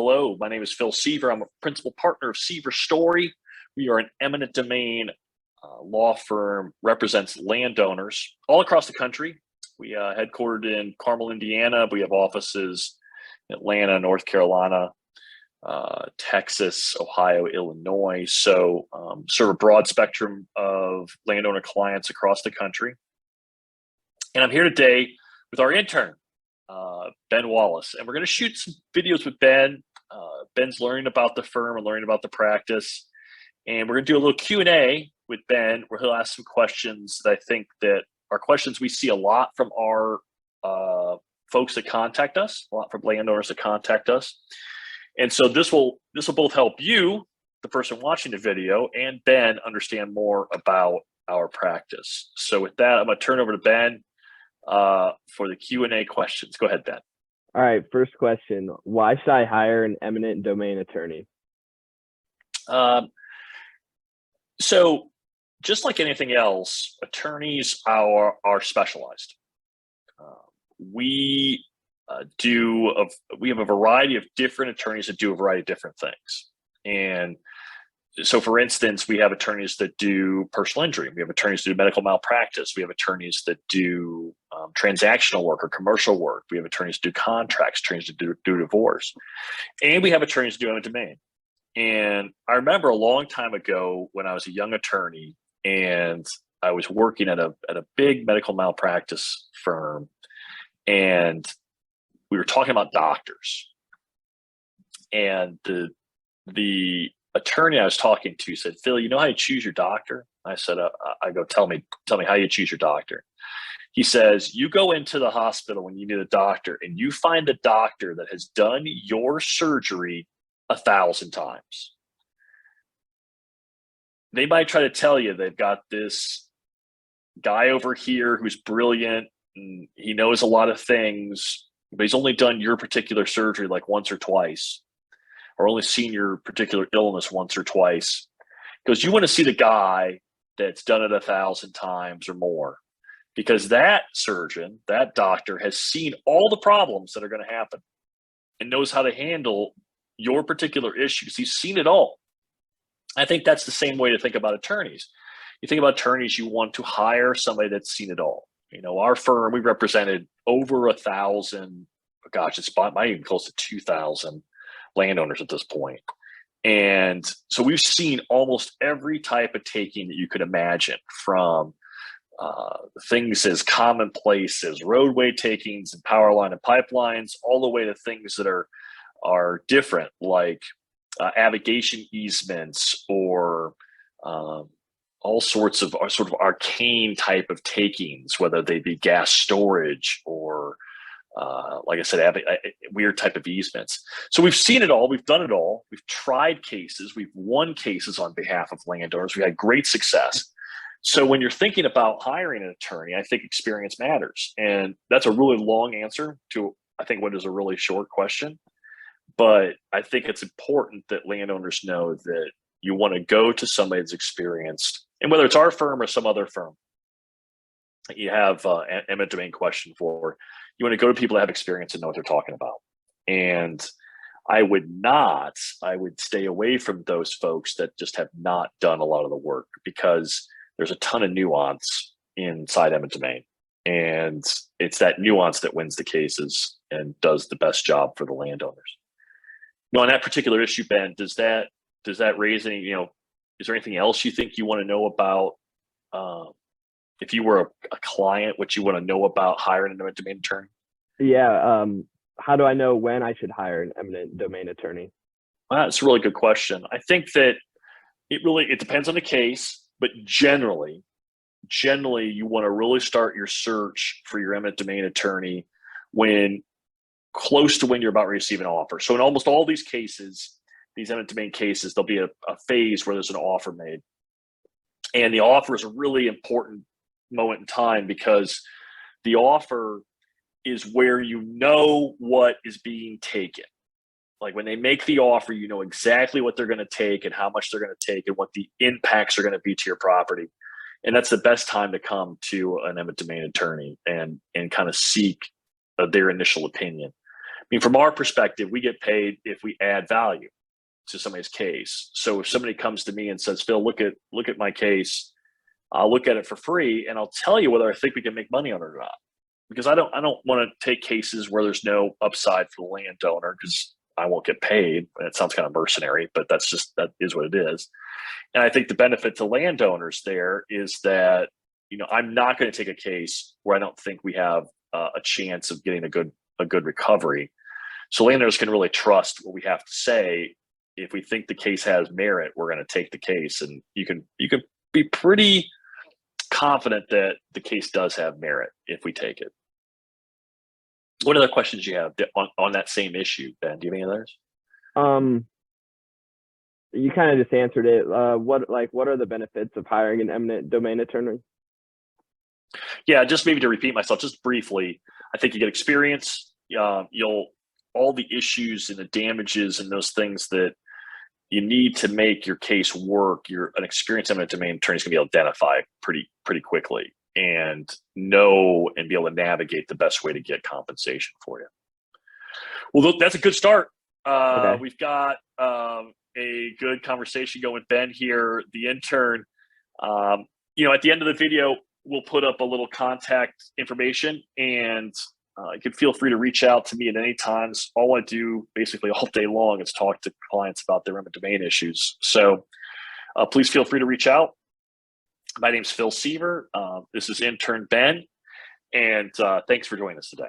Hello, my name is Phil Seaver. I'm a principal partner of Seaver Story. We are an eminent domain law firm, represents landowners all across the country. We headquartered in Carmel, Indiana. We have offices in Atlanta, North Carolina, Texas, Ohio, Illinois. So serve a broad spectrum of landowner clients across the country. And I'm here today with our intern, Ben Wallace, and we're going to shoot some videos with Ben. Ben's learning about the firm and learning about the practice, and we're going to do a little Q&A with Ben where he'll ask some questions that I think that are questions we see a lot from our folks that contact us, a lot from landowners that contact us. And so this will both help you, the person watching the video, and Ben understand more about our practice. So with that, I'm going to turn over to Ben for the Q&A questions. Go ahead, Ben. All right, first question. Why should I hire an eminent domain attorney? So just like anything else, attorneys are specialized. We have a variety of different attorneys that do a variety of different things. And so for instance, we have attorneys that do personal injury. We have attorneys that do medical malpractice. We have attorneys that do transactional work or commercial work. We have attorneys that do contracts, attorneys that do divorce. And we have attorneys that do eminent domain. And I remember a long time ago when I was a young attorney and I was working at a big medical malpractice firm, and we were talking about doctors. And the attorney I was talking to said, "Phil, you know how you choose your doctor?" I said, "I go, tell me how you choose your doctor." He says, "You go into the hospital when you need a doctor and you find a doctor that has done your surgery 1,000 times. They might try to tell you they've got this guy over here who's brilliant and he knows a lot of things, but he's only done your particular surgery like once or twice, or only seen your particular illness once or twice, because you want to see the guy that's done it 1,000 times or more, because that surgeon, that doctor has seen all the problems that are going to happen and knows how to handle your particular issues. He's seen it all." I think that's the same way to think about attorneys. You think about attorneys, you want to hire somebody that's seen it all. You know, our firm, we represented over 1,000, gosh, it's might even close to 2,000 landowners at this point. And so we've seen almost every type of taking that you could imagine, from things as commonplace as roadway takings and power line and pipelines, all the way to things that are different, like navigation easements, or all sorts of sort of arcane type of takings, whether they be gas storage or like I said, weird type of easements. So we've seen it all. We've done it all. We've tried cases. We've won cases on behalf of landowners. We had great success. So when you're thinking about hiring an attorney, I think experience matters. And that's a really long answer to, I think, what is a really short question. But I think it's important that landowners know that you want to go to somebody that's experienced, and whether it's our firm or some other firm that you have an eminent domain question for, you want to go to people that have experience and know what they're talking about. And I would stay away from those folks that just have not done a lot of the work, because there's a ton of nuance inside eminent domain. And it's that nuance that wins the cases and does the best job for the landowners. On that particular issue, Ben, does that raise any, is there anything else you think you want to know about, if you were a client, what you want to know about hiring an eminent domain attorney? Yeah. How do I know when I should hire an eminent domain attorney? Well, that's a really good question. I think that it depends on the case, but generally you want to really start your search for your eminent domain attorney close to when you're about to receive an offer. So in almost all these cases, these eminent domain cases, there'll be a phase where there's an offer made. And the offer is a really important moment in time, because the offer is where you know what is being taken. Like when they make the offer, you know exactly what they're going to take and how much they're going to take and what the impacts are going to be to your property. And that's the best time to come to an eminent domain attorney and kind of seek their initial opinion. mean, from our perspective, we get paid if we add value to somebody's case. So if somebody comes to me and says, Phil, look at my case, I'll look at it for free and I'll tell you whether I think we can make money on it or not. Because I don't want to take cases where there's no upside for the landowner because I won't get paid. And it sounds kind of mercenary, but that is what it is. And I think the benefit to landowners there is that, I'm not going to take a case where I don't think we have a chance of getting a good recovery. So landowners can really trust what we have to say. If we think the case has merit, we're going to take the case, and you can be pretty confident that the case does have merit if we take it. What other questions do you have on that same issue, Ben? Do you have any others? You kind of just answered it. What are the benefits of hiring an eminent domain attorney? Yeah, just maybe to repeat myself, just briefly, I think you get experience. All the issues and the damages and those things that you need to make your case work. An experienced eminent domain attorney is going to be able to identify pretty quickly and know and be able to navigate the best way to get compensation for you. Well, that's a good start. Okay. We've got a good conversation going with Ben here, the intern. At the end of the video, we'll put up a little contact information, and you can feel free to reach out to me at any times. All I do basically all day long is talk to clients about their eminent domain issues. So please feel free to reach out. My name's Phil Seaver. This is intern Ben, and thanks for joining us today.